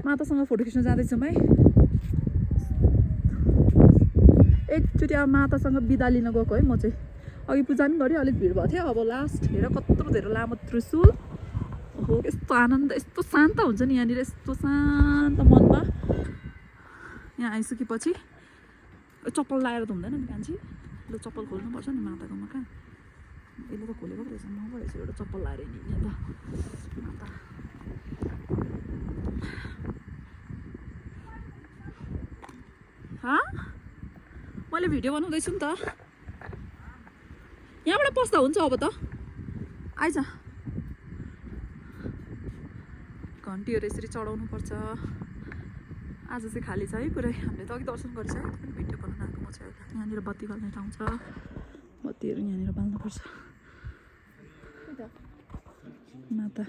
मातासँग photo खिच्न जाँदैछौँ है। एकचोटि अब मातासँग बिदा लिन गएको है म चाहिँ। अघि पूजा पनि गरेँ, अलिक भिड भएको थियो। अब लास्ट हेर कत्रो धेरै लामो त्रिशूल। ओहो यस्तो आनन्द, यस्तो शान्त हुन्छ नि यहाँनिर, यस्तो शान्त मनमा। यहाँ आइसकेपछि चप्पल लाएर त हुँदैन नि मान्छे, ल चप्पल खोल्नुपर्छ नि माताकोमा। कहाँ यसले त खोलेको पो रहेछ, म पो रहेछ एउटा चप्पल लाएर हिँड्ने त माता। मैले भिडियो बनाउँदैछु नि त, यहाँबाट पस्दा हुन्छ अब त। आइज घन्टीहरू यसरी चढाउनु पर्छ। आज चाहिँ खाली छ है पुरै। हामीले त अघि दर्शन गरिसक्यो, पनि भिडियो बनाउन आएको म चाहिँ। यहाँनिर बत्ती बाल्ने ठाउँ छ, बत्तीहरू यहाँनिर बाल्नुपर्छ। माता